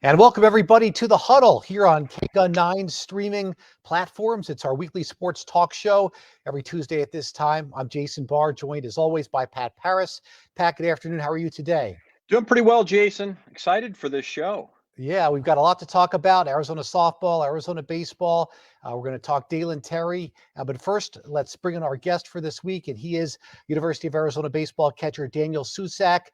And welcome everybody to the Huddle here on KGUN 9 streaming platforms. It's our weekly sports talk show every Tuesday at this time. I'm Jason Barr, joined as always by Pat Paris. Pat, good afternoon. How are you today? Doing pretty well, Jason. Excited for this show. Yeah, we've got a lot to talk about. Arizona softball, Arizona baseball. We're going to talk Dalen Terry. But first, let's bring in our guest for this week, and he is University of Arizona baseball catcher Daniel Susac.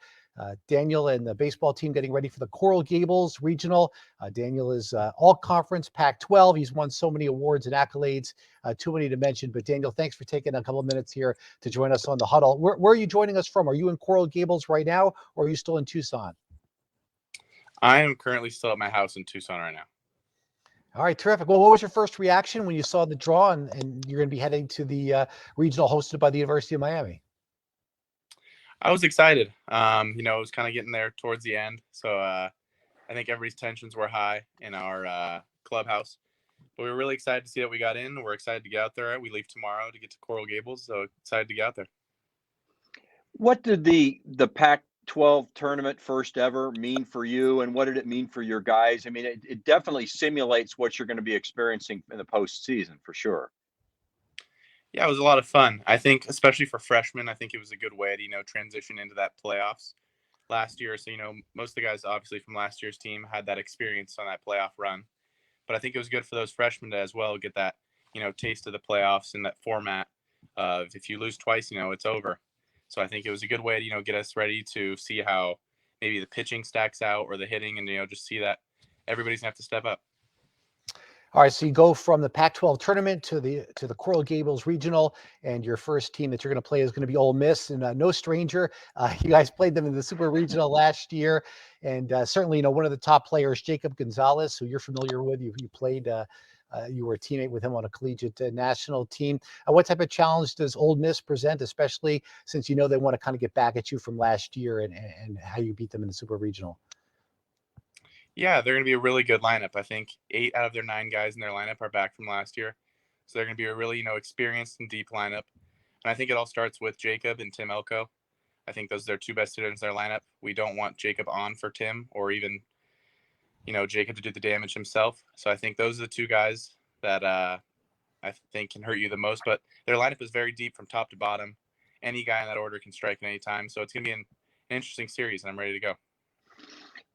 Daniel and the baseball team getting ready for the Coral Gables Regional. Daniel is all-conference Pac-12. He's won so many awards and accolades, too many to mention. But Daniel, thanks for taking a couple of minutes here to join us on the Huddle. Where are you joining us from? Are you in Coral Gables right now, or are you still in Tucson? I am currently still at my house in Tucson right now. All right, terrific. Well, what was your first reaction when you saw the draw and you're going to be heading to the regional hosted by the University of Miami? I was excited. It was kind of getting there towards the end. So I think everybody's tensions were high in our clubhouse. But we were really excited to see that we got in. We're excited to get out there. We leave tomorrow to get to Coral Gables. So excited to get out there. What did the Pac-12 tournament first ever mean for you, and what did it mean for your guys? I mean, it definitely simulates what you're going to be experiencing in the postseason for sure. Yeah, it was a lot of fun. I think, especially for freshmen, I think it was a good way to, transition into that playoffs last year. So, most of the guys, obviously, from last year's team had that experience on that playoff run. But I think it was good for those freshmen to as well get that, taste of the playoffs in that format of if you lose twice, it's over. So I think it was a good way to, get us ready to see how maybe the pitching stacks out or the hitting and, just see that everybody's going to have to step up. All right, so you go from the Pac-12 tournament to the Coral Gables Regional, and your first team that you're going to play is going to be Ole Miss, and no stranger. You guys played them in the Super Regional last year, and certainly, one of the top players, Jacob Gonzalez, who you're familiar with. You played. You were a teammate with him on a collegiate national team. What type of challenge does Ole Miss present, especially since they want to kind of get back at you from last year and how you beat them in the Super Regional? Yeah, they're going to be a really good lineup. I think 8 out of their 9 guys in their lineup are back from last year. So they're going to be a really, experienced and deep lineup. And I think it all starts with Jacob and Tim Elko. I think those are their 2 best hitters in their lineup. We don't want Jacob on for Tim or even, Jacob to do the damage himself. So I think those are the 2 guys that I think can hurt you the most. But their lineup is very deep from top to bottom. Any guy in that order can strike at any time. So it's going to be an interesting series, and I'm ready to go.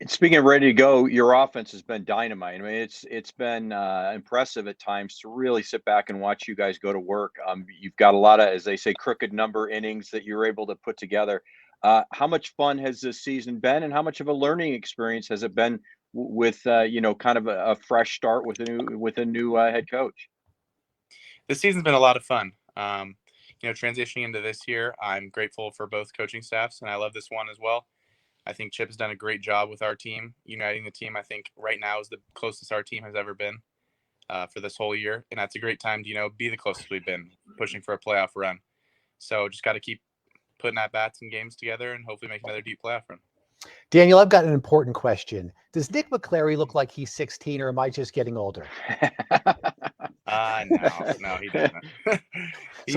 And speaking of ready to go, your offense has been dynamite. I mean, it's been impressive at times to really sit back and watch you guys go to work. You've got a lot of, as they say, crooked number innings that you're able to put together. How much fun has this season been, and how much of a learning experience has it been with kind of a fresh start with a new head coach? This season's been a lot of fun. Transitioning into this year, I'm grateful for both coaching staffs, and I love this one as well. I think Chip has done a great job with our team, uniting the team. I think right now is the closest our team has ever been for this whole year. And that's a great time to, be the closest we've been, pushing for a playoff run. So just got to keep putting at bats and games together and hopefully make another deep playoff run. Daniel, I've got an important question. Does Nick McClary look like he's 16, or am I just getting older? No, he doesn't.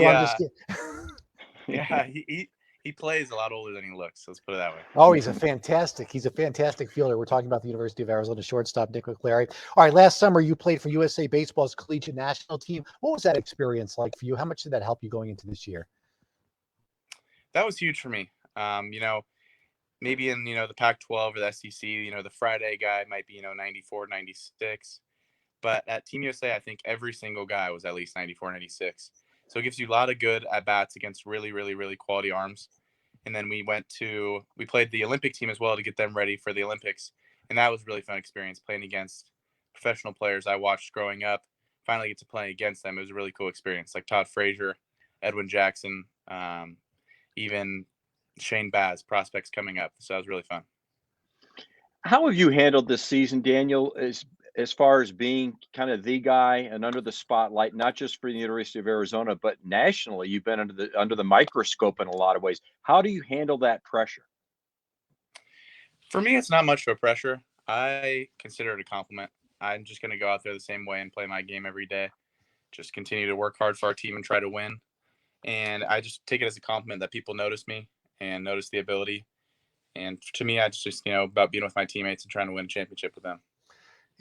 I'm just kidding. Yeah, he plays a lot older than he looks. Let's put it that way. Oh, he's a fantastic fielder. We're talking about the University of Arizona shortstop, Nick McClary. All right, last summer you played for USA Baseball's collegiate national team. What was that experience like for you? How much did that help you going into this year? That was huge for me. Maybe in, the Pac-12 or the SEC, the Friday guy might be, 94, 96. But at Team USA, I think every single guy was at least 94, 96. So it gives you a lot of good at-bats against really, really, really quality arms. And then we played the Olympic team as well to get them ready for the Olympics. And that was a really fun experience playing against professional players I watched growing up. Finally get to play against them. It was a really cool experience. Like Todd Frazier, Edwin Jackson, even Shane Baz, prospects coming up. So that was really fun. How have you handled this season, Daniel, as far as being kind of the guy and under the spotlight, not just for the University of Arizona, but nationally? You've been under the microscope in a lot of ways. How do you handle that pressure? For me, it's not much of a pressure. I consider it a compliment. I'm just going to go out there the same way and play my game every day. Just continue to work hard for our team and try to win. And I just take it as a compliment that people notice me and notice the ability. And to me, it's just, about being with my teammates and trying to win a championship with them.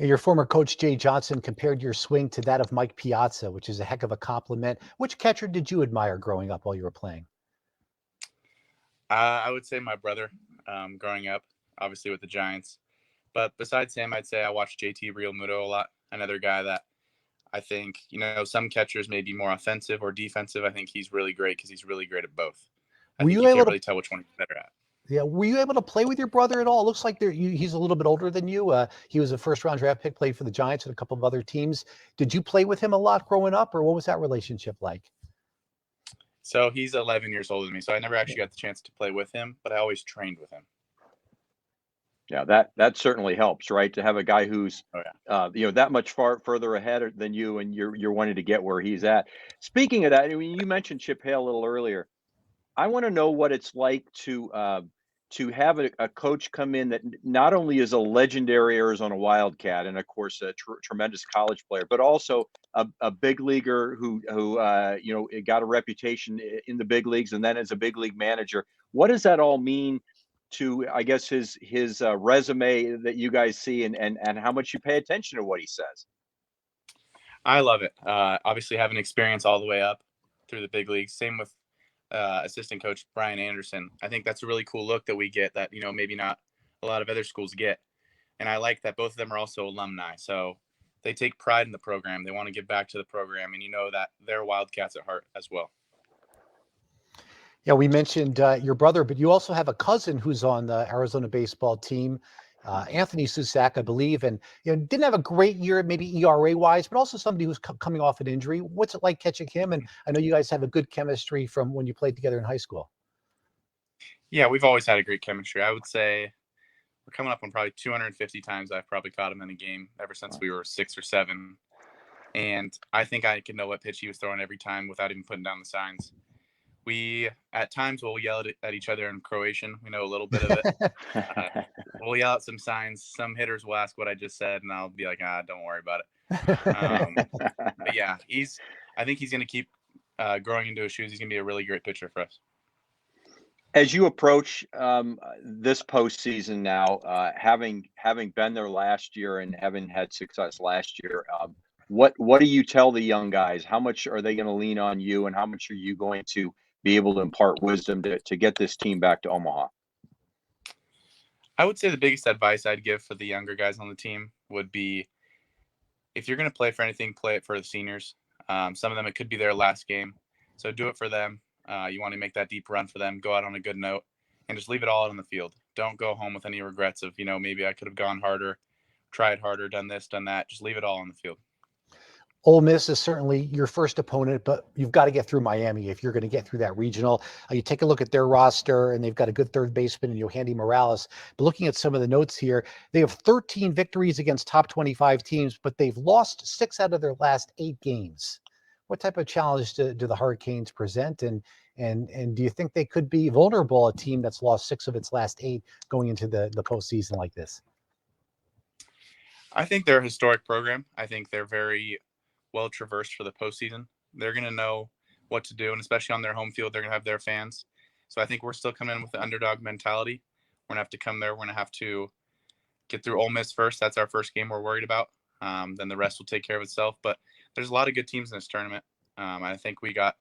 And your former coach, Jay Johnson, compared your swing to that of Mike Piazza, which is a heck of a compliment. Which catcher did you admire growing up while you were playing? I would say my brother, growing up, obviously with the Giants. But besides him, I'd say I watched JT Realmuto a lot. Another guy that I think, some catchers may be more offensive or defensive. I think he's really great because he's really great at both. I Were think you you able can't to really tell which one he's better at. Yeah, were you able to play with your brother at all? It looks like he's a little bit older than you. He was a first-round draft pick, played for the Giants and a couple of other teams. Did you play with him a lot growing up, or what was that relationship like? So he's 11 years older than me. So I never actually got the chance to play with him, but I always trained with him. Yeah, that certainly helps, right? To have a guy who's Oh, yeah. that much further ahead than you, and you're wanting to get where he's at. Speaking of that, I mean, you mentioned Chip Hale a little earlier. I want to know what it's like to have a coach come in that not only is a legendary Arizona Wildcat and of course a tremendous college player, but also a big leaguer who got a reputation in the big leagues and then as a big league manager. What does that all mean to, I guess, his resume that you guys see, and how much you pay attention to what he says? I love it. Obviously, having experience all the way up through the big leagues. Same with assistant coach Brian Anderson. I think that's a really cool look that we get that, maybe not a lot of other schools get. And I like that both of them are also alumni. So they take pride in the program. They want to give back to the program. And that they're Wildcats at heart as well. Yeah, we mentioned your brother, but you also have a cousin who's on the Arizona baseball team, Anthony Susac, I believe, and didn't have a great year, maybe ERA wise, but also somebody who's coming off an injury. What's it like catching him? And I know you guys have a good chemistry from when you played together in high school. Yeah, we've always had a great chemistry. I would say we're coming up on probably 250 times I've probably caught him in a game ever since we were 6 or 7. And I think I could know what pitch he was throwing every time without even putting down the signs. We, at times, will yell at each other in Croatian. We know a little bit of it. We'll yell out some signs. Some hitters will ask what I just said, and I'll be like, don't worry about it. But yeah, I think he's going to keep growing into his shoes. He's going to be a really great pitcher for us. As you approach this postseason now, having been there last year and having had success last year, what do you tell the young guys? How much are they going to lean on you, and how much are you going to be able to impart wisdom to get this team back to Omaha? I would say the biggest advice I'd give for the younger guys on the team would be, if you're going to play for anything, play it for the seniors. Some of them, it could be their last game. So do it for them. You want to make that deep run for them, go out on a good note, and just leave it all out on the field. Don't go home with any regrets of, maybe I could have gone harder, tried harder, done this, done that. Just leave it all on the field. Ole Miss is certainly your first opponent, but you've got to get through Miami if you're going to get through that regional. You take a look at their roster, and they've got a good third baseman in Yohandy Morales. But looking at some of the notes here, they have 13 victories against top 25 teams, but they've lost 6 out of their last 8 games. What type of challenge do the Hurricanes present? And do you think they could be vulnerable, a team that's lost 6 of its last 8 going into the postseason like this? I think they're a historic program. I think they're very well traversed for the postseason. They're going to know what to do, and especially on their home field, they're going to have their fans. So I think we're still coming in with the underdog mentality. We're going to have to come there. We're going to have to get through Ole Miss first. That's our first game we're worried about. Then the rest will take care of itself. But there's a lot of good teams in this tournament. I think we got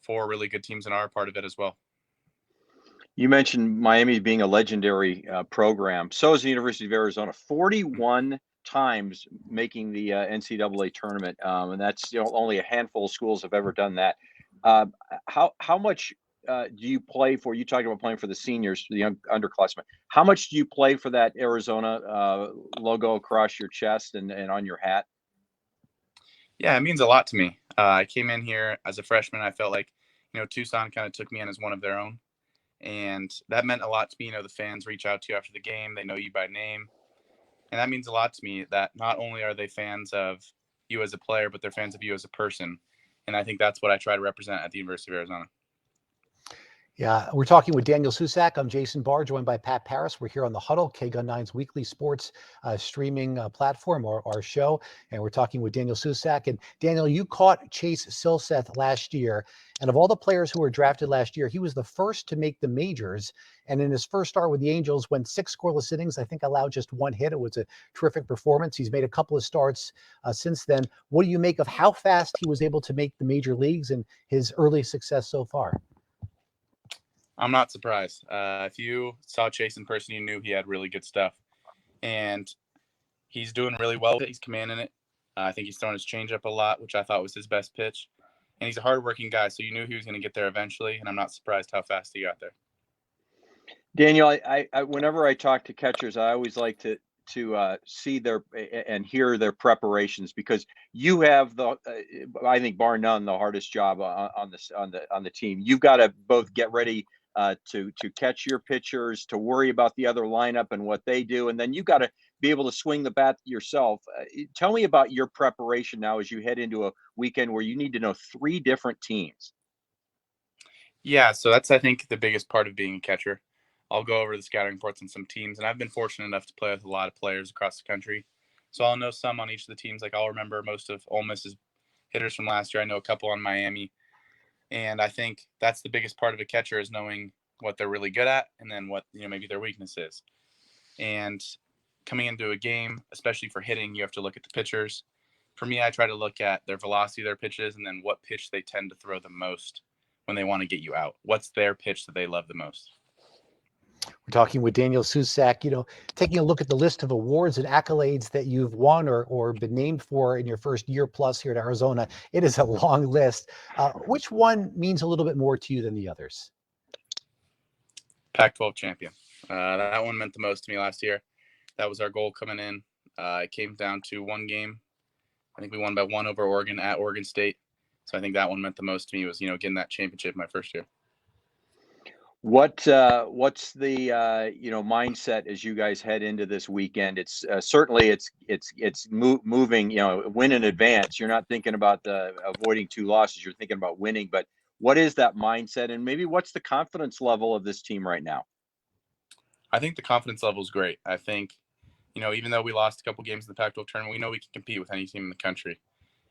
4 really good teams in our part of it as well. You mentioned Miami being a legendary program. So is the University of Arizona. 41 times making the NCAA tournament, and that's only a handful of schools have ever done that. How much do you play for? You talked about playing for the seniors, the young underclassmen. How much do you play for that Arizona logo across your chest and on your hat? Yeah, it means a lot to me. I came in here as a freshman. I felt like Tucson kind of took me in as one of their own, and that meant a lot to me. The fans reach out to you after the game. They know you by name. And that means a lot to me, that not only are they fans of you as a player, but they're fans of you as a person. And I think that's what I try to represent at the University of Arizona. Yeah, we're talking with Daniel Susac. I'm Jason Barr, joined by Pat Paris. We're here on the Huddle, KGUN 9's weekly sports streaming platform, or our show. And we're talking with Daniel Susac. And Daniel, you caught Chase Silseth last year. And of all the players who were drafted last year, he was the first to make the majors. And in his first start with the Angels, went 6 scoreless innings, I think allowed just 1 hit. It was a terrific performance. He's made a couple of starts since then. What do you make of how fast he was able to make the major leagues and his early success so far? I'm not surprised. If you saw Chase in person, you knew he had really good stuff. And he's doing really well with it. He's commanding it. I think he's throwing his changeup a lot, which I thought was his best pitch. And he's a hardworking guy, so you knew he was going to get there eventually. And I'm not surprised how fast he got there. Daniel, I whenever I talk to catchers, I always like to see their and hear their preparations, because you have I think bar none the hardest job on the team. You've got to both get ready to catch your pitchers, to worry about the other lineup and what they do, and then you got to be able to swing the bat yourself. Tell me about your preparation now as you head into a weekend where you need to know 3 different teams. Yeah, so that's, I think, the biggest part of being a catcher. I'll go over the scouting reports on some teams, and I've been fortunate enough to play with a lot of players across the country. So I'll know some on each of the teams. Like, I'll remember most of Ole Miss's hitters from last year. I know a couple on Miami. And I think that's the biggest part of a catcher, is knowing what they're really good at and then what, maybe their weakness is. And coming into a game, especially for hitting, you have to look at the pitchers. For me, I try to look at their velocity of their pitches and then what pitch they tend to throw the most when they want to get you out. What's their pitch that they love the most? We're talking with Daniel Susac, taking a look at the list of awards and accolades that you've won or been named for in your first year plus here at Arizona. It is a long list. Which one means a little bit more to you than the others? Pac-12 champion. That one meant the most to me last year. That was our goal coming in. It came down to 1 game. I think we won by 1 over Oregon at Oregon State. So I think that one meant the most to me, was, getting that championship my first year. What's the mindset as you guys head into this weekend? It's certainly it's moving, win in advance. You're not thinking about avoiding 2 losses. You're thinking about winning. But what is that mindset, and maybe what's the confidence level of this team right now? I think the confidence level is great. I think, even though we lost a couple games in the Pac-12 tournament, we know we can compete with any team in the country.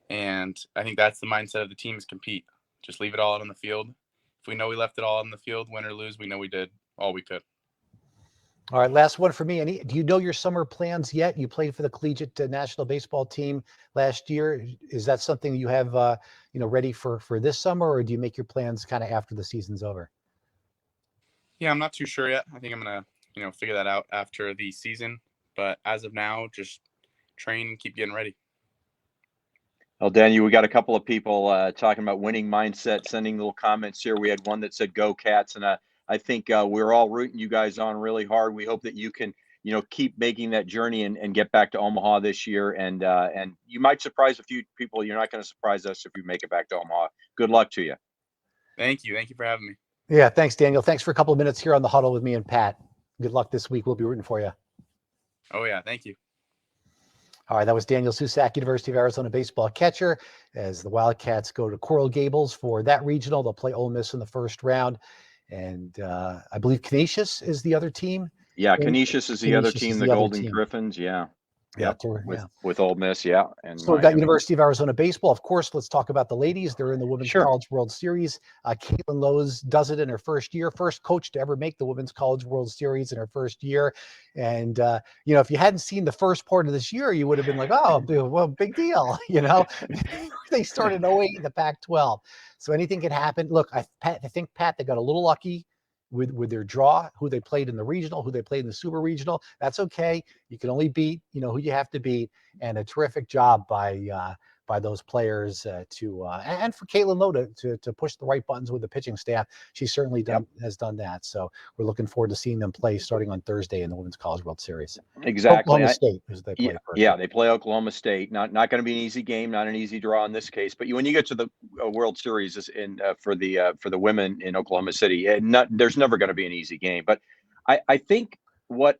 And I think that's the mindset of the team, is compete. Just leave it all out on the field. If we know we left it all on the field, win or lose, we know we did all we could. All right, last one for me. Do you know your summer plans yet? You played for the collegiate national baseball team last year. Is that something you have, ready for this summer, or do you make your plans kind of after the season's over? Yeah, I'm not too sure yet. I think I'm going to, figure that out after the season. But as of now, just train and keep getting ready. Well, Daniel, we got a couple of people talking about winning mindset, sending little comments here. We had one that said "Go Cats," and I think we're all rooting you guys on really hard. We hope that you can, keep making that journey and get back to Omaha this year. And you might surprise a few people. You're not going to surprise us if you make it back to Omaha. Good luck to you. Thank you. Thank you for having me. Yeah, thanks, Daniel. Thanks for a couple of minutes here on the Huddle with me and Pat. Good luck this week. We'll be rooting for you. Oh, yeah. Thank you. All right, that was Daniel Susac, University of Arizona baseball catcher, as the Wildcats go to Coral Gables for that regional. They'll play Ole Miss in the first round. And I believe Canisius is the other team. Yeah, Canisius is the other team, the Golden Griffins. Yeah. Yep. With Ole Miss, yeah. And so we've got University of Arizona baseball. Of course, let's talk about the ladies. They're in the Women's Sure. College World Series. Caitlin Lowe's does it in her first year. First coach to ever make the Women's College World Series in her first year. And, if you hadn't seen the first part of this year, you would have been like, oh, well, big deal. They started in 08 in the Pac-12. So anything can happen. Look, I think, Pat, they got a little lucky with their draw, who they played in the regional, who they played in the super regional. That's okay. You can only beat, who you have to beat. And a terrific job by those players and for Caitlin Lowe to push the right buttons with the pitching staff. She certainly has done that. So we're looking forward to seeing them play starting on Thursday in the Women's College World Series. Exactly. Oklahoma State is they play first. Yeah, they play Oklahoma State. Not going to be an easy game, not an easy draw in this case. But when you get to the World Series for the women in Oklahoma City, there's never going to be an easy game. But I think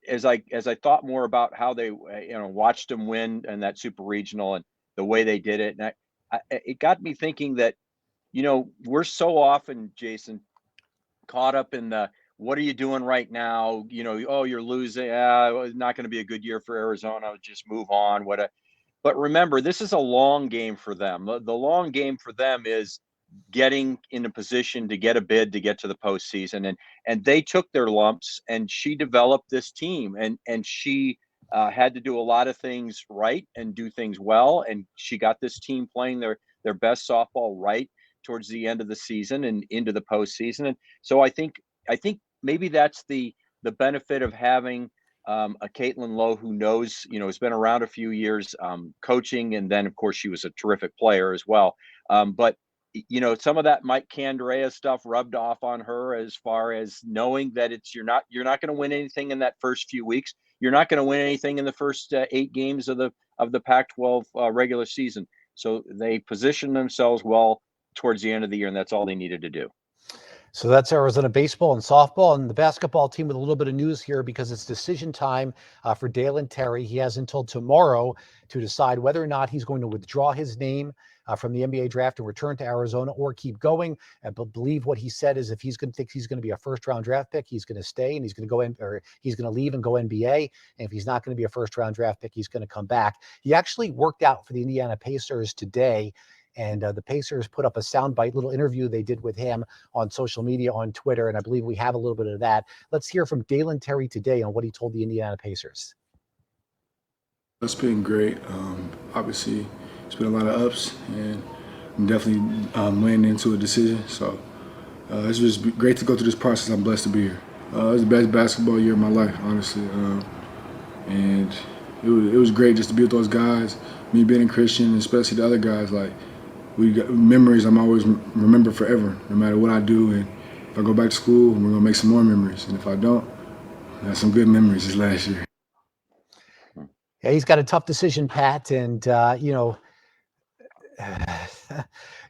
as I thought more about how they watched them win in that super regional and the way they did it, and it got me thinking that we're so often, Jason, caught up in the, what are you doing right now? Oh, you're losing. It's not going to be a good year for Arizona. Just move on. But remember, this is a long game for them. The long game for them is getting in a position to get a bid to get to the postseason, and they took their lumps, and she developed this team, and she had to do a lot of things right and do things well, and she got this team playing their best softball right towards the end of the season and into the postseason. And so I think maybe that's the benefit of having a Caitlin Lowe who knows, has been around a few years, coaching, and then of course she was a terrific player as well. But some of that Mike Candrea stuff rubbed off on her, as far as knowing that you're not going to win anything in that first few weeks. You're not going to win anything in the first 8 games of the Pac-12 regular season. So they positioned themselves well towards the end of the year, and that's all they needed to do. So that's Arizona baseball and softball, and the basketball team with a little bit of news here because it's decision time for Dalen Terry. He has until tomorrow to decide whether or not he's going to withdraw his name from the NBA draft and return to Arizona, or keep going. I believe what he said is if he's going to think he's going to be a first-round draft pick, he's going to stay and he's going to go in, or he's going to leave and go NBA. And if he's not going to be a first-round draft pick, he's going to come back. He actually worked out for the Indiana Pacers today. And the Pacers put up a soundbite little interview they did with him on social media, on Twitter, and I believe we have a little bit of that. Let's hear from Dalen Terry today on what he told the Indiana Pacers. It's been great. Obviously, it's been a lot of ups, and I'm definitely landing into a decision. So it's just great to go through this process. I'm blessed to be here. It was the best basketball year of my life, honestly. And it was great just to be with those guys, me being a Christian, especially the other guys. Like, we got memories I'm always remember forever, no matter what I do. And if I go back to school, we're gonna make some more memories. And if I don't, I have some good memories this last year. Yeah, he's got a tough decision, Pat, and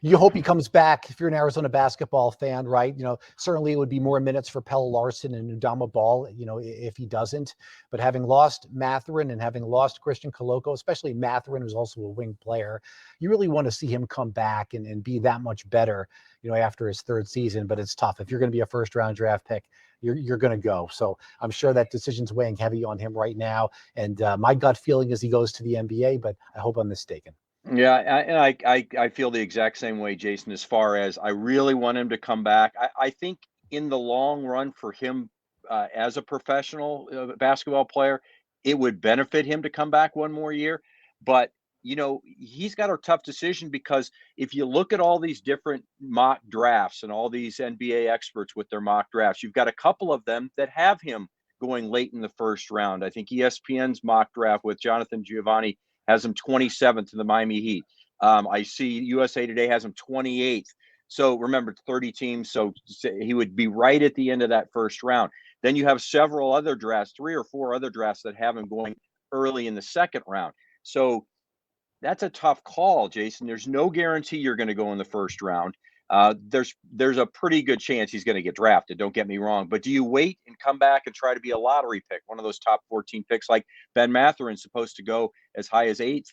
you hope he comes back if you're an Arizona basketball fan, right? Certainly it would be more minutes for Pelle Larsson and Udama Ball, if he doesn't. But having lost Mathurin and having lost Christian Coloco, especially Mathurin, who's also a wing player, you really want to see him come back and be that much better, after his 3rd season. But it's tough. If you're going to be a first-round draft pick, you're going to go. So I'm sure that decision's weighing heavy on him right now. And my gut feeling is he goes to the NBA, but I hope I'm mistaken. Yeah, I feel the exact same way, Jason, as far as I really want him to come back. I think in the long run for him, as a professional basketball player, it would benefit him to come back one more year. But, he's got a tough decision, because if you look at all these different mock drafts and all these NBA experts with their mock drafts, you've got a couple of them that have him going late in the first round. I think ESPN's mock draft with Jonathan Giovanni has him 27th in the Miami Heat. I see USA Today has him 28th. So remember, 30 teams. So he would be right at the end of that first round. Then you have several other drafts, 3 or 4 other drafts that have him going early in the second round. So that's a tough call, Jason. There's no guarantee you're going to go in the first round. There's a pretty good chance he's going to get drafted. Don't get me wrong. But do you wait and come back and try to be a lottery pick, one of those top 14 picks, like Ben Matherin's supposed to go as high as 8th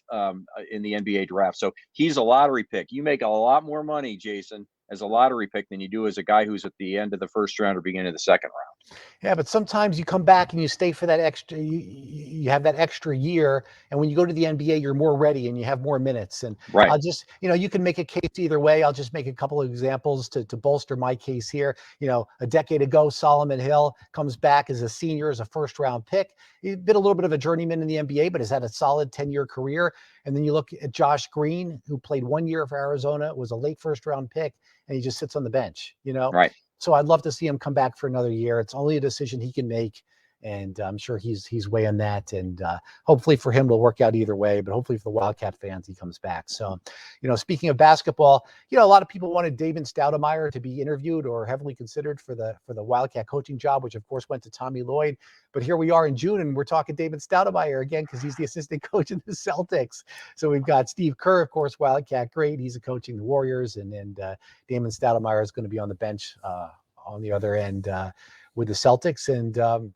in the NBA draft? So he's a lottery pick. You make a lot more money, Jason, as a lottery pick than you do as a guy who's at the end of the first round or beginning of the second round. Yeah, but sometimes you come back and you stay for that extra, you have that extra year. And when you go to the NBA, you're more ready and you have more minutes. And Right. I'll just, you can make a case either way. I'll just make a couple of examples to bolster my case here. A decade ago, Solomon Hill comes back as a senior, as a first-round pick. He's been a little bit of a journeyman in the NBA, but has had a solid 10-year career. And then you look at Josh Green, who played 1 year for Arizona, was a late first-round pick, and he just sits on the bench, Right. So I'd love to see him come back for another year. It's only a decision he can make, and I'm sure he's weighing that. And hopefully for him, it'll work out either way. But hopefully for the Wildcat fans, he comes back. So, speaking of basketball, a lot of people wanted David Stoudemire to be interviewed or heavily considered for the Wildcat coaching job, which of course went to Tommy Lloyd. But here we are in June, and we're talking David Stoudemire again because he's the assistant coach of the Celtics. So we've got Steve Kerr, of course, Wildcat great. He's coaching the Warriors, and David Stoudemire is going to be on the bench on the other end with the Celtics. And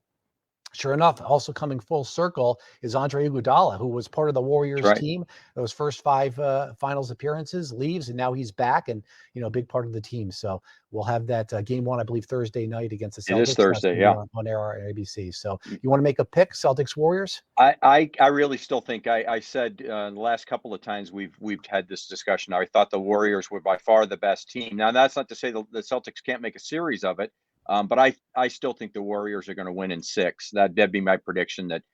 Sure enough, also coming full circle is Andre Iguodala, who was part of the Warriors right. team. Those first 5 finals appearances, leaves, and now he's back and, a big part of the team. So we'll have that game 1, I believe, Thursday night against the It is Celtics. That's Thursday. gonna be Yeah. on air on ABC. So you want to make a pick, Celtics Warriors? I really still think I said the last couple of times we've had this discussion. I thought the Warriors were by far the best team. Now that's not to say the Celtics can't make a series of it, but I still think the Warriors are going to win in 6. That'd be my prediction that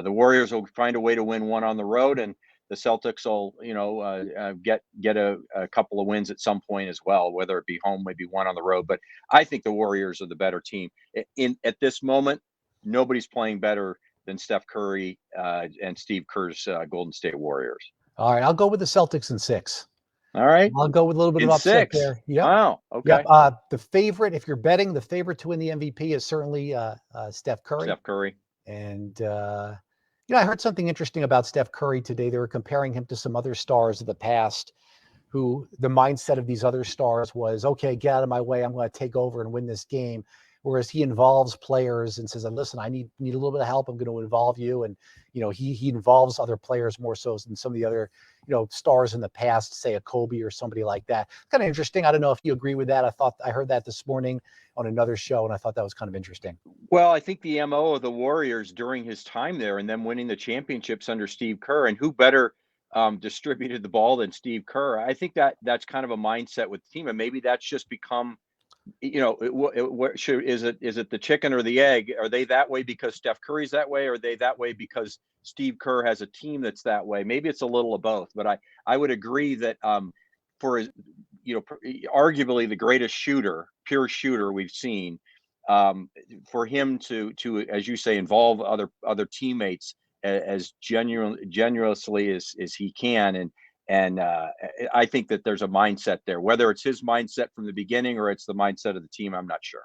the Warriors will find a way to win 1 on the road, and the Celtics will get a couple of wins at some point as well, whether it be home, maybe 1 on the road. But I think the Warriors are the better team. At this moment, nobody's playing better than Steph Curry and Steve Kerr's Golden State Warriors. All right, I'll go with the Celtics in 6. All right. I'll go with a little bit of In upset 6. there. Yep. Wow. Yep. Okay. The favorite, if you're betting, the favorite to win the MVP is certainly Steph Curry. Steph Curry. And I heard something interesting about Steph Curry today. They were comparing him to some other stars of the past, who the mindset of these other stars was, okay, get out of my way. I'm going to take over and win this game. Whereas he involves players and says, listen, I need a little bit of help. I'm going to involve you. And, he involves other players more so than some of the other, stars in the past, say a Kobe or somebody like that. Kind of interesting. I don't know if you agree with that. I heard that this morning on another show, and I thought that was kind of interesting. Well, I think the MO of the Warriors during his time there and them winning the championships under Steve Kerr, and who better distributed the ball than Steve Kerr. I think that's kind of a mindset with the team. And maybe that's just become, is it the chicken or the egg? Are they that way because Steph Curry's that way? Or are they that way because Steve Kerr has a team that's that way? Maybe it's a little of both, but I would agree that for his, arguably the greatest pure shooter we've seen, for him to, as you say, involve other teammates as generously as he can. And I think that there's a mindset there, whether it's his mindset from the beginning or it's the mindset of the team. I'm not sure.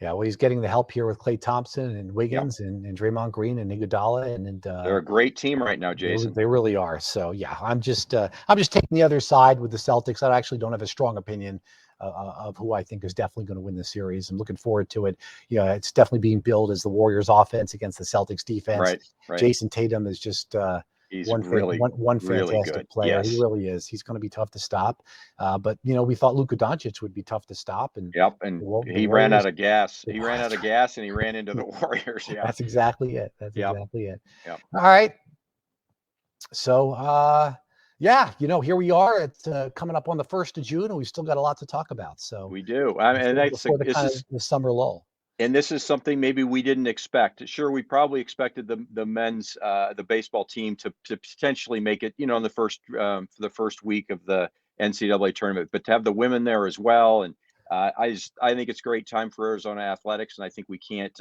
Yeah, well, he's getting the help here with Klay Thompson and Wiggins and Draymond Green and Iguodala, and they're a great team right now, Jason. They really are. So yeah, I'm just taking the other side with the Celtics. I actually don't have a strong opinion of who I think is definitely going to win the series. I'm looking forward to it. It's definitely being billed as the Warriors' offense against the Celtics' defense. Right. Jason Tatum is just he's one fantastic good player. Yes. He really is. He's going to be tough to stop. But we thought Luka Doncic would be tough to stop, and he ran out of gas. He ran out of gas, and he ran into the Warriors. Yeah, that's exactly it. Exactly it. Yep. All right. So here we are. It's coming up on the 1st of June, and we've still got a lot to talk about. So we do. The summer lull. And this is something maybe we didn't expect. Sure, we probably expected the men's the baseball team to potentially make it, in the for the first week of the NCAA tournament, but to have the women there as well. And I think it's a great time for Arizona athletics, and I think we can't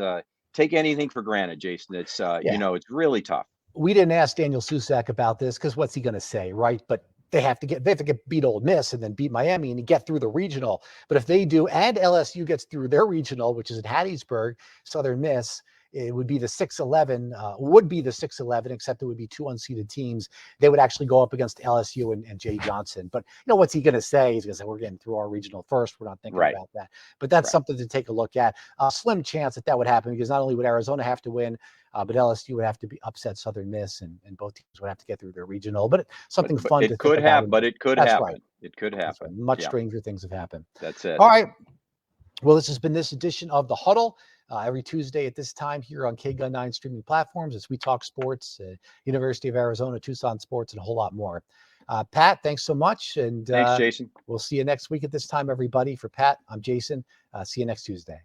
take anything for granted, Jason. It's it's really tough. We didn't ask Daniel Susac about this because what's he going to say, right? But they have to get beat Ole Miss and then beat Miami and get through the regional. But if they do, and LSU gets through their regional, which is at Hattiesburg, Southern Miss, it would be the 6-11, except it would be 2 unseeded teams. They would actually go up against LSU and Jay Johnson. But what's he going to say? He's going to say, we're getting through our regional first. We're not thinking about that. But that's something to take a look at. Slim chance that would happen, because not only would Arizona have to win, but LSU would have to be upset Southern Miss, and both teams would have to get through their regional. But something fun to think about. It could happen. Right. It could happen. Right. Much stranger things have happened. That's it. All right. Well, this has been this edition of The Huddle. Every Tuesday at this time here on KGUN 9 streaming platforms as we talk sports, University of Arizona, Tucson sports, and a whole lot more. Pat, thanks so much. And thanks, Jason. We'll see you next week at this time, everybody. For Pat, I'm Jason. See you next Tuesday.